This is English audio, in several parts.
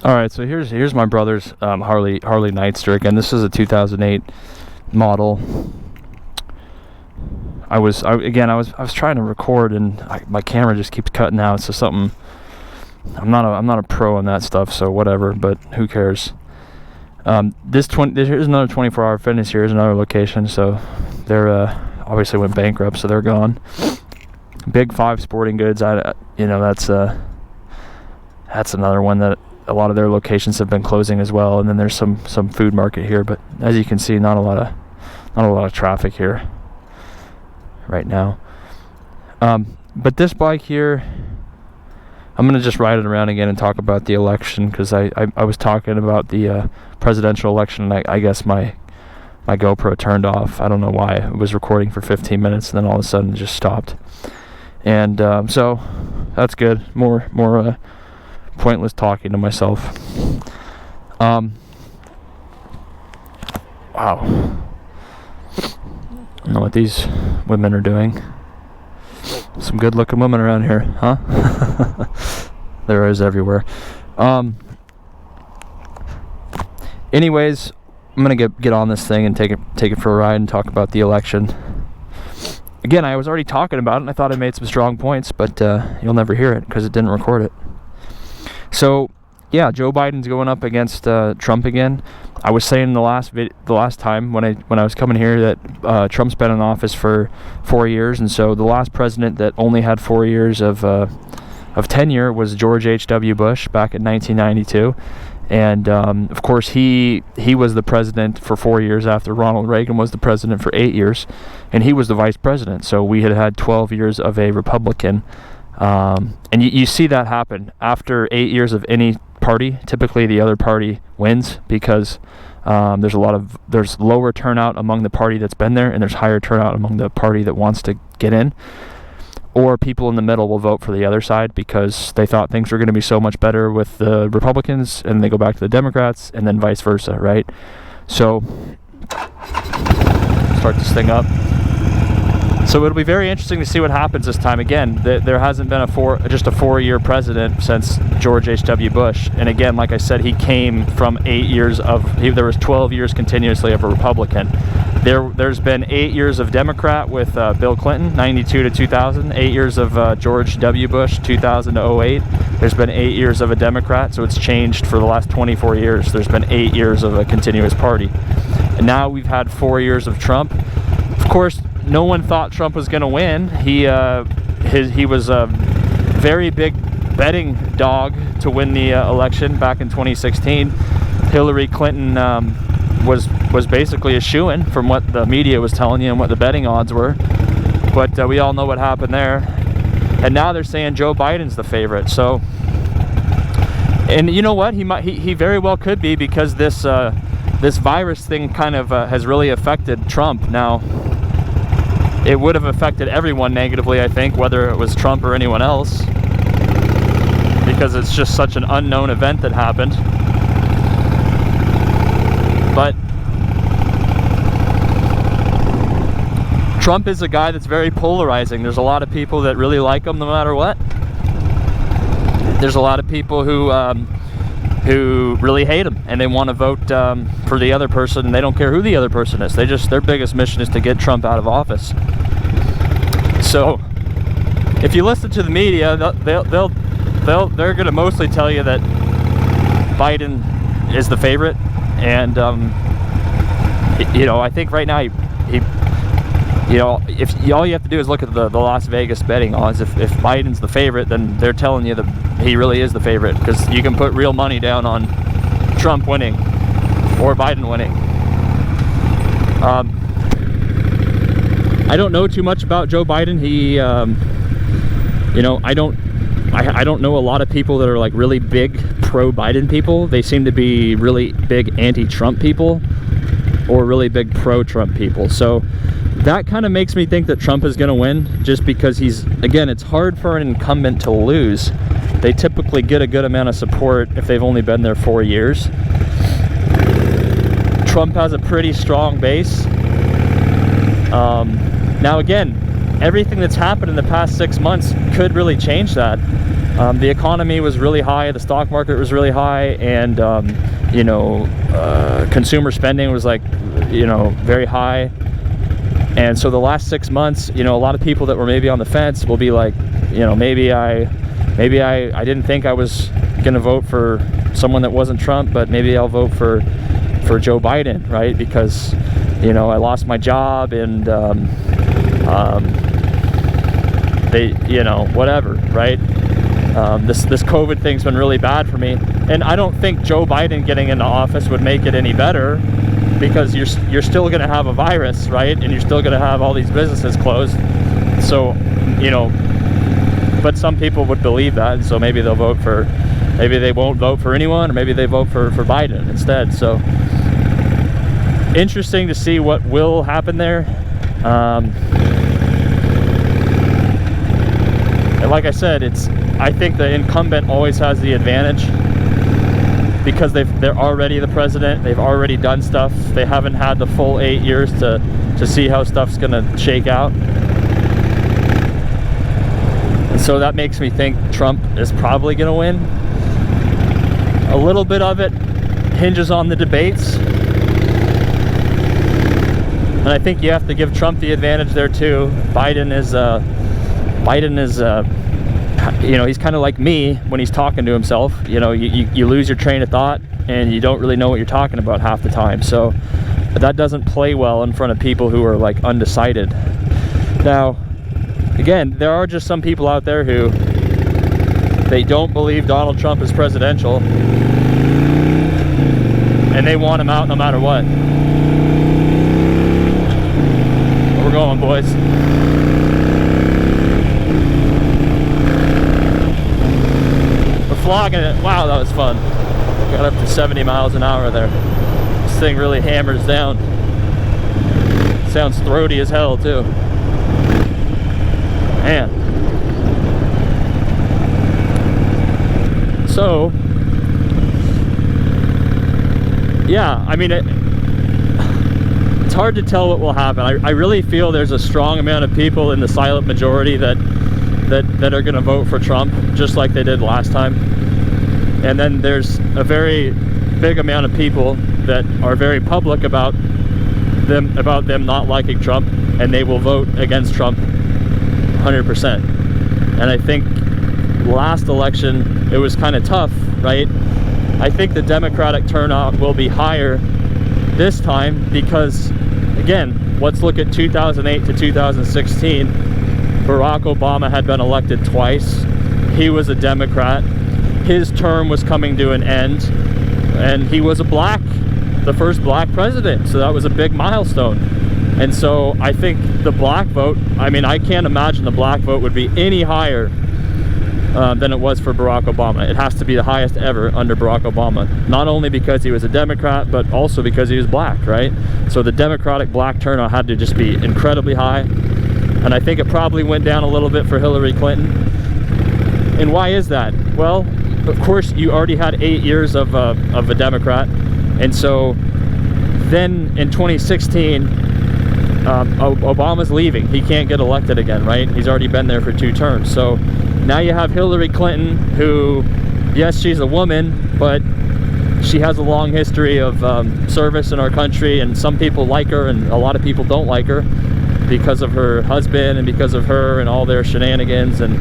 All right, so here's my brother's Harley Nightster. Again, this is a 2008 model. I was trying to record, and my camera just keeps cutting out. So something. I'm not a pro on that stuff, so whatever. But who cares? Here's another 24-hour fitness. Here's another location. So they're obviously went bankrupt, so they're gone. Big 5 Sporting Goods. That's another one that a lot of their locations have been closing as well. And then there's some food market here, but as you can see, not a lot of traffic here right now. But this bike here, I'm gonna just ride it around again and talk about the election, because I was talking about the presidential election, and I guess my GoPro turned off. I don't know why. It was recording for 15 minutes and then all of a sudden it just stopped. And so that's good. More pointless talking to myself. Wow. I don't know what these women are doing. Some good looking women around here, huh? There is everywhere. Anyways, I'm gonna get on this thing and take it for a ride and talk about the election. Again, I was already talking about it, and I thought I made some strong points, but you'll never hear it because it didn't record it. So, yeah, Joe Biden's going up against Trump again. I was saying the last time when I was coming here that Trump's been in office for 4 years, and so the last president that only had 4 years of tenure was George H.W. Bush back in 1992. And of course he was the president for 4 years after Ronald Reagan was the president for 8 years, and he was the vice president. So we had 12 years of a Republican, and you see that happen after 8 years of any party. Typically the other party wins, because there's lower turnout among the party that's been there, and there's higher turnout among the party that wants to get in. Or people in the middle will vote for the other side because they thought things were going to be so much better with the Republicans, and they go back to the Democrats, and then vice versa, right? So, start this thing up. So it'll be very interesting to see what happens this time. Again, there hasn't been just a 4-year president since George H.W. Bush. And again, like I said, he came from 8 years there was 12 years continuously of a Republican. There's been 8 years of Democrat with Bill Clinton, 92 to 2000. 8 years of George W. Bush, 2000 to 08. There's been 8 years of a Democrat, so it's changed for the last 24 years. There's been 8 years of a continuous party. And now we've had 4 years of Trump. Of course, no one thought Trump was going to win. He was a very big betting dog to win the election back in 2016. Hillary Clinton was basically a shoo-in from what the media was telling you and what the betting odds were. But we all know what happened there. And now they're saying Joe Biden's the favorite. So, and you know what? He very well could be, because this virus thing kind of has really affected Trump. Now, it would have affected everyone negatively, I think, whether it was Trump or anyone else, because it's just such an unknown event that happened. But Trump is a guy that's very polarizing. There's a lot of people that really like him no matter what. There's a lot of people who really hate him, and they want to vote for the other person, and they don't care who the other person is. Their biggest mission is to get Trump out of office. So if you listen to the media, they're going to mostly tell you that Biden is the favorite, and I think right now if all you have to do is look at the Las Vegas betting odds. If Biden's the favorite, then they're telling you that he really is the favorite, because you can put real money down on Trump winning or Biden winning. I don't know too much about Joe Biden. He, I don't know a lot of people that are like really big pro-Biden people. They seem to be really big anti-Trump people, or really big pro-Trump people. So that kind of makes me think that Trump is going to win, just because it's hard for an incumbent to lose. They typically get a good amount of support if they've only been there 4 years. Trump has a pretty strong base. Now again, everything that's happened in the past 6 months could really change that. The economy was really high, the stock market was really high, and you know, consumer spending was like, you know, very high. And so the last 6 months, you know, a lot of people that were maybe on the fence will be like, you know, maybe I didn't think I was gonna vote for someone that wasn't Trump, but maybe I'll vote for Joe Biden, right? Because, you know, I lost my job, and they, you know, whatever, right? This COVID thing's been really bad for me, and I don't think Joe Biden getting into office would make it any better, because you're still going to have a virus, right? And you're still going to have all these businesses closed. So, you know, but some people would believe that, and so maybe they'll vote for, maybe they won't vote for anyone, or maybe they vote for Biden instead. So interesting to see what will happen there. And like I said, I think the incumbent always has the advantage, because they're already the president. They've already done stuff. They haven't had the full 8 years to see how stuff's gonna shake out. And so that makes me think Trump is probably gonna win. A little bit of it hinges on the debates, and I think you have to give Trump the advantage there too. Biden is you know, he's kind of like me when he's talking to himself. You know, you lose your train of thought, and you don't really know what you're talking about half the time. So that doesn't play well in front of people who are like undecided. Now, again, there are just some people out there who they don't believe Donald Trump is presidential, and they want him out no matter what. We're going, boys. Flogging it. Wow, that was fun. Got up to 70 miles an hour there. This thing really hammers down. Sounds throaty as hell too. Man. So, yeah, I mean, it's hard to tell what will happen. I really feel there's a strong amount of people in the silent majority that are going to vote for Trump, just like they did last time. And then there's a very big amount of people that are very public about them not liking Trump, and they will vote against Trump 100%. And I think last election it was kind of tough, right? I think the Democratic turnout will be higher this time because, again, let's look at 2008 to 2016. Barack Obama had been elected twice. He was a Democrat. His term was coming to an end, and he was the first black president. So that was a big milestone. And so I think the black vote, I mean, I can't imagine the black vote would be any higher than it was for Barack Obama. It has to be the highest ever under Barack Obama. Not only because he was a Democrat, but also because he was black, right? So the Democratic black turnout had to just be incredibly high. And I think it probably went down a little bit for Hillary Clinton. And why is that? Well, of course, you already had 8 years of a Democrat. And so then in 2016, Obama's leaving. He can't get elected again, right? He's already been there for 2 terms. So now you have Hillary Clinton, who, yes, she's a woman, but she has a long history of service in our country, and some people like her and a lot of people don't like her because of her husband and because of her and all their shenanigans. And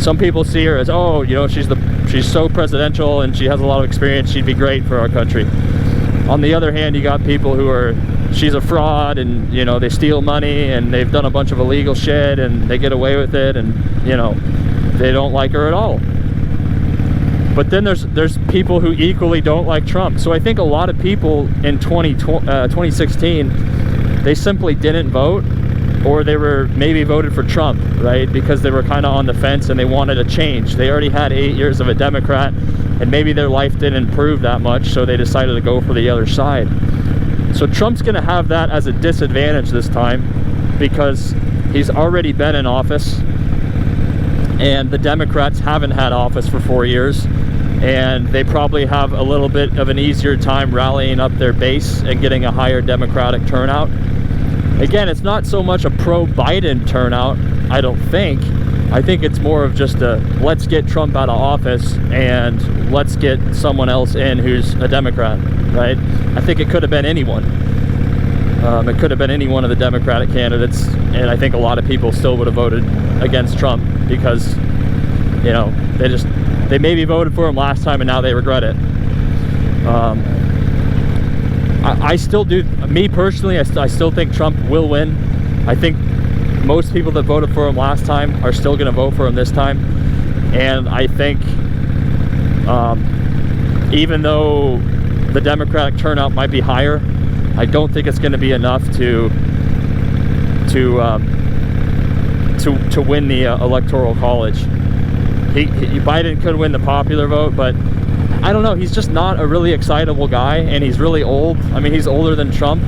some people see her as, oh, you know, she's so presidential and she has a lot of experience, she'd be great for our country. On the other hand, you got people who are, she's a fraud, and, you know, they steal money and they've done a bunch of illegal shit and they get away with it, and, you know, they don't like her at all. But then there's people who equally don't like Trump. So I think a lot of people in 2016, they simply didn't vote, or they were maybe voted for Trump, right? Because they were kind of on the fence and they wanted a change. They already had 8 years of a Democrat, and maybe their life didn't improve that much, so they decided to go for the other side. So Trump's going to have that as a disadvantage this time, because he's already been in office, and the Democrats haven't had office for 4 years, and they probably have a little bit of an easier time rallying up their base and getting a higher Democratic turnout. Again, it's not so much a pro-Biden turnout, I don't think. I think it's more of just a let's get Trump out of office and let's get someone else in who's a Democrat, right? I think it could have been anyone. It could have been any one of the Democratic candidates, and I think a lot of people still would have voted against Trump because, you know, they maybe voted for him last time and now they regret it. I still do, me personally, I still think Trump will win. I think most people that voted for him last time are still going to vote for him this time. And I think even though the Democratic turnout might be higher, I don't think it's going to be enough to win the Electoral College. Biden could win the popular vote, but I don't know, he's just not a really excitable guy, and he's really old. I mean, he's older than Trump,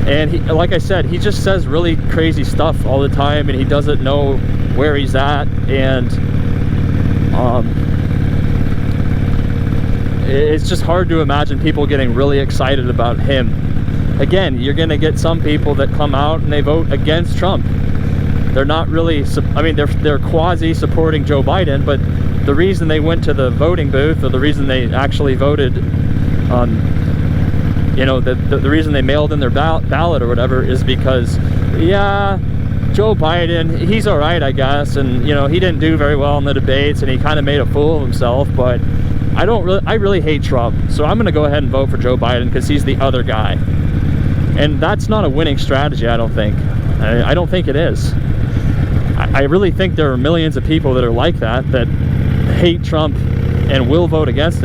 and he, like I said, he just says really crazy stuff all the time, and he doesn't know where he's at, and it's just hard to imagine people getting really excited about him. Again, you're gonna get some people that come out and they vote against Trump. They're not really, I mean, they're quasi supporting Joe Biden, but the reason they went to the voting booth, or the reason they actually voted, you know, the reason they mailed in their ballot or whatever is because, yeah, Joe Biden, he's all right, I guess, and, you know, he didn't do very well in the debates, and he kind of made a fool of himself, but I really hate Trump, so I'm gonna go ahead and vote for Joe Biden because he's the other guy. And that's not a winning strategy, I don't think. I don't think it is. I really think there are millions of people that are like that hate Trump and will vote against him.